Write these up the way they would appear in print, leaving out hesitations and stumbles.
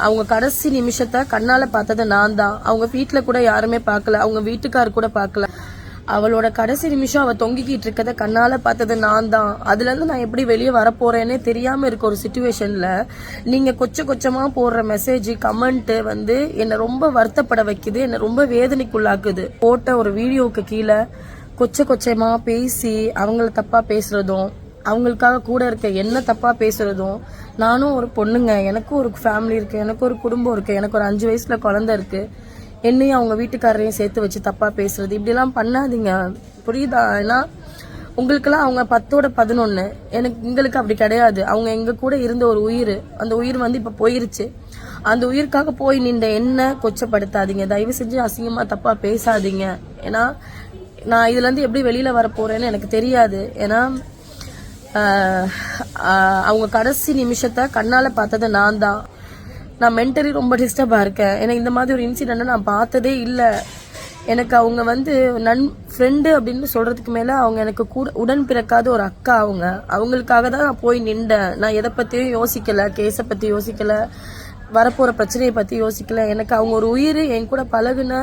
அவங்க கடைசி நிமிஷத்தை கண்ணால் பார்த்தது நான் தான். அவங்க வீட்டில் கூட யாருமே பார்க்கல, அவங்க வீட்டுக்கார் கூட பார்க்கல. அவளோட கடைசி நிமிஷம் அவள் தொங்கிக்கிட்டு இருக்கத கண்ணால் பார்த்தது நான் தான். அதுலேருந்து நான் எப்படி வெளியே வரப்போறேன்னே தெரியாமல் இருக்க ஒரு சுச்சுவேஷனில் நீங்கள் கொச்சமாக போடுற மெசேஜ் கமெண்ட்டு வந்து என்னை ரொம்ப வருத்தப்பட வைக்குது, என்னை ரொம்ப வேதனைக்குள்ளாக்குது. போட்ட ஒரு வீடியோவுக்கு கீழே கொச்சமாக பேசி அவங்கள தப்பாக பேசுகிறதும், அவங்களுக்காக கூட இருக்க என்ன தப்பாக பேசுகிறதும். நானும் ஒரு பொண்ணுங்க, எனக்கும் ஒரு ஃபேமிலி இருக்குது, எனக்கு ஒரு குடும்பம் இருக்குது, எனக்கு ஒரு 5 வயசுல குழந்தை இருக்குது. என்னையும் அவங்க வீட்டுக்காரரையும் சேர்த்து வச்சு தப்பாக பேசுறது இப்படிலாம் பண்ணாதீங்க, புரியுதா? ஏன்னா உங்களுக்கெல்லாம் அவங்க 10ஓட 11, எங்களுக்கு அப்படி கிடையாது. அவங்க எங்க கூட இருந்த ஒரு உயிர், அந்த உயிர் வந்து இப்போ போயிருச்சு. அந்த உயிருக்காக போய் நின்ற என்ன கொச்சப்படுத்தாதீங்க, தயவு செஞ்சு அசிங்கமாக தப்பாக பேசாதீங்க. ஏன்னா நான் இதுலேருந்து எப்படி வெளியில் வர போகிறேன்னு எனக்கு தெரியாது. ஏன்னா அவங்க கடைசி நிமிஷத்தை கண்ணால் பார்த்தது நான் தான். நான் மென்டலி ரொம்ப டிஸ்டர்பாக இருக்கேன். ஏன்னா இந்த மாதிரி ஒரு இன்சிடென்ட்டை நான் பார்த்ததே இல்லை. எனக்கு அவங்க வந்து ஃப்ரெண்டு அப்படின்னு சொல்கிறதுக்கு மேலே அவங்க எனக்கு கூட உடன் பிறக்காத ஒரு அக்கா. அவங்களுக்காக தான் நான் போய் நின்றேன். நான் எதை பற்றியும் யோசிக்கலை, கேஸை பற்றி யோசிக்கலை, வரப்போகிற பிரச்சனையை பற்றி யோசிக்கல. எனக்கு அவங்க ஒரு உயிர், என் கூட பழகுன,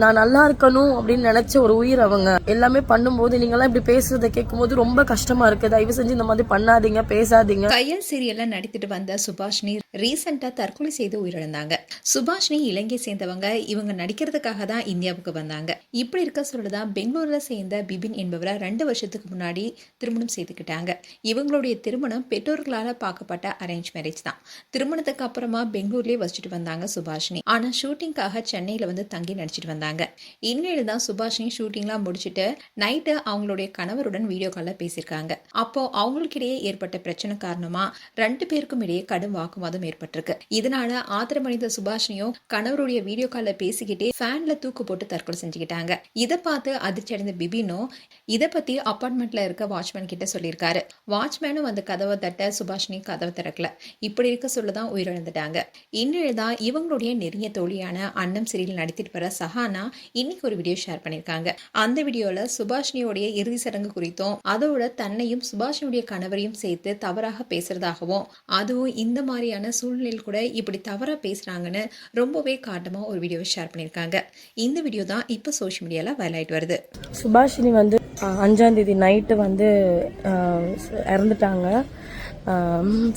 நான் நல்லா இருக்கணும் அப்படின்னு நினச்ச ஒரு உயிர். அவங்க எல்லாமே பண்ணும்போது நீங்களாம் இப்படி பேசுறதை கேட்கும்போது ரொம்ப கஷ்டமா இருக்கு. தயவு செஞ்சு இந்த மாதிரி பண்ணாதீங்க, பேசாதீங்க. கையல் சீரியல்ல நடித்துட்டு வந்த சுபாஷினி ரீசெண்டா தற்கொலை செய்து உயிரிழந்தாங்க. சுபாஷினி இலங்கை சேர்ந்தவங்க. இவங்க நடிக்கிறதுக்காக தான் இந்தியாவுக்கு வந்தாங்க. இப்படி இருக்க சொல்லதான் பெங்களூர்ல சேர்ந்த பிபின் என்பவரை 2 வருஷத்துக்கு முன்னாடி திருமணம் செய்துக்கிட்டாங்க. இவங்களுடைய திருமணம் பெற்றோர்களால பார்க்கப்பட்ட அரேஞ்ச் மேரேஜ் தான். திருமணத்துக்கு அப்புறமா பெங்களூர்லயே வச்சுட்டு வந்தாங்க சுபாஷினி. ஆனா ஷூட்டிங்காக சென்னையில வந்து தங்கி நடிச்சிட்டு வந்தாங்க. இந்நிலையில தான் சுபாஷினி ஷூட்டிங்லாம் முடிச்சுட்டு நைட்டு அவங்களுடைய கணவருடன் வீடியோ கால்ல பேசியிருக்காங்க. அப்போ அவங்களுக்கிடையே ஏற்பட்ட பிரச்சனை காரணமா 2 பேருக்கும் இடையே கடும் வாக்குவாதம் ஏற்பட்டிருக்கு. இதனால ஆத்திரமடைந்த சுபாஷினியும் கணவருடைய வீடியோ கால்ல பேசிக்கிட்டே ஃபேன்ல தூக்கு போட்டு தற்கொலை செஞ்சுக்கிட்டாங்க. இதை பார்த்து அதிர்ச்சி அடைந்த பிபினும் இதை பத்தி அபார்ட்மெண்ட்ல இருக்க வாட்ச்மேன் கிட்ட சொல்லியிருக்காரு. வாட்ச்மேனும் வந்து கதவை தட்ட சுபாஷினி கதவை திறக்கல. இப்படி இருக்க சொல்லதான் உயிரிழந்துட்டாங்க. இந்நிலைதான் இவங்களுடைய நெருங்கிய தோழியான அன்னம் சீரியல் நடித்திட்டு வர சஹானா இன்னைக்கு ஒரு வீடியோ ஷேர் பண்ணிருக்காங்க. அந்த வீடியோல சுபாஷினியோடைய இறுதி சடங்கு குறித்தும் அதோட தன்னையும் சுபாஷினியுடைய கணவரையும் சேர்த்து தவறாக பேசுறதாகவும், அதுவும் இந்த மாதிரியான சூழ்நிலையில் கூட இப்படி தவறா பேசுறாங்கன்னு ரொம்பவே காட்டமா ஒரு வீடியோவை ஷேர் பண்ணிருக்காங்க. இந்த வீடியோ தான் இப்போ சோஷியல் மீடியால வைரல் ஆயிட்டு வருது. சுபாஷினி வந்து 5ஆம் தேதி நைட்டு வந்து இறந்துட்டாங்க.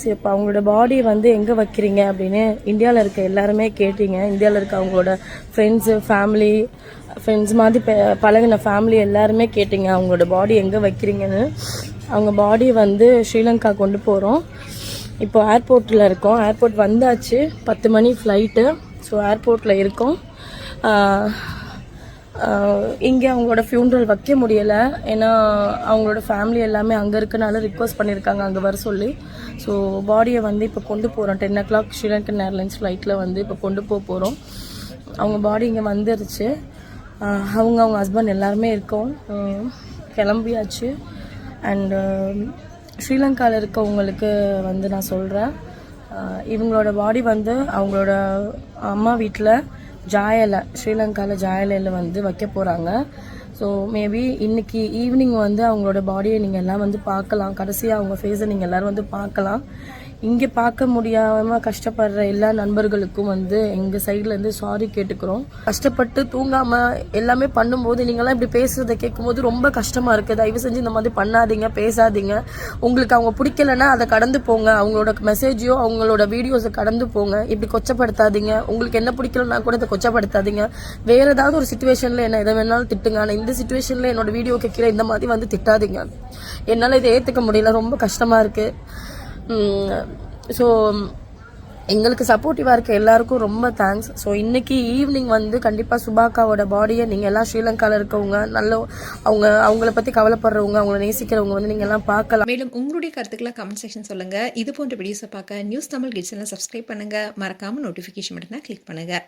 சரி, இப்போ அவங்களோட பாடி வந்து எங்கே வைக்கிறீங்க அப்படின்னு இந்தியாவில் இருக்க எல்லாருமே கேட்டீங்க. இந்தியாவில் இருக்க அவங்களோட ஃப்ரெண்ட்ஸ் மாதிரி பழகின ஃபேமிலி எல்லாருமே கேட்டீங்க அவங்களோட பாடி எங்கே வைக்கிறீங்கன்னு. அவங்க பாடி வந்து ஸ்ரீலங்கா கொண்டு போகிறோம். இப்போ ஏர்போர்ட்டில் இருக்கோம். ஏர்போர்ட் வந்தாச்சு, 10 மணி ஃப்ளைட்டு. ஸோ ஏர்போர்ட்டில் இருக்கோம். இங்கே அவங்களோட ஃபியூனரல் வைக்க முடியலை. ஏன்னா அவங்களோட ஃபேமிலி எல்லாமே அங்கே இருக்கனால ரிக்வஸ்ட் பண்ணியிருக்காங்க அங்கே வர சொல்லி. ஸோ பாடியை வந்து இப்போ கொண்டு போகிறோம். 10 o'clock ஸ்ரீலங்கன் ஏர்லைன்ஸ் ஃப்ளைட்டில் வந்து இப்போ கொண்டு போகிறோம். அவங்க பாடி இங்கே வந்துருச்சு. அவங்க ஹஸ்பண்ட் எல்லாருமே இருக்கோம், கிளம்பியாச்சு. அண்டு ஸ்ரீலங்காவில் இருக்கவங்களுக்கு வந்து நான் சொல்கிறேன், இவங்களோட பாடி வந்து அவங்களோட அம்மா வீட்டில் ஸ்ரீலங்காவில் ஜாயலையில் வந்து வைக்க போகிறாங்க. ஸோ மேபி இன்னைக்கு ஈவினிங் வந்து அவங்களோட பாடியை நீங்கள் எல்லாம் வந்து பார்க்கலாம். கடைசியாக அவங்க ஃபேஸை நீங்கள் எல்லோரும் வந்து பார்க்கலாம். இங்கே பார்க்க முடியாமல் கஷ்டப்படுற எல்லா நண்பர்களுக்கும் வந்து எங்கள் சைட்லேருந்து சாரி கேட்டுக்கிறோம். கஷ்டப்பட்டு தூங்காமல் எல்லாமே பண்ணும்போது நீங்களாம் இப்படி பேசுகிறத கேட்கும்போது ரொம்ப கஷ்டமாக இருக்குது. தயவு செஞ்சு இந்த மாதிரி பண்ணாதீங்க, பேசாதீங்க. உங்களுக்கு அவங்க பிடிக்கலன்னா அதை கடந்து போங்க. அவங்களோட மெசேஜையோ அவங்களோட வீடியோஸை கடந்து போங்க. இப்படி கொச்சப்படுத்தாதீங்க. உங்களுக்கு என்ன பிடிக்கலன்னா கூட இதை கொச்சப்படுத்தாதீங்க. வேறு ஏதாவது ஒரு சுச்சுவேஷனில் என்ன எதை வேணாலும் திட்டுங்க. ஆனால் இந்த சுச்சுவேஷனில் என்னோட வீடியோக்கு கீழே இந்த மாதிரி வந்து திட்டாதீங்க. என்னால் இதை ஏற்றுக்க முடியல, ரொம்ப கஷ்டமாக இருக்குது. ஸோ எங்களுக்கு சப்போர்ட்டிவாக இருக்க எல்லாருக்கும் ரொம்ப தேங்க்ஸ். ஸோ இன்னைக்கு ஈவினிங் வந்து கண்டிப்பாக சுபாக்காவோட பாடியை நீங்கள் எல்லாம் ஸ்ரீலங்காவில் இருக்கவங்க, அவங்கள பற்றி கவலைப்படுறவங்க, அவங்கள நேசிக்கிறவங்க வந்து நீங்கள் எல்லாம் பார்க்கலாம். மேலும் உங்களுடைய கருத்துக்களை கமெண்ட் செக்ஷன் சொல்லுங்கள். இது போன்ற வீடியோஸை பார்க்க நியூஸ் தமிழ் கிட்ஸ் எல்லாம் சப்ஸ்கிரைப் பண்ணுங்கள். மறக்காமல் நோட்டிஃபிகேஷன் மட்டும் தான் கிளிக் பண்ணுங்கள்.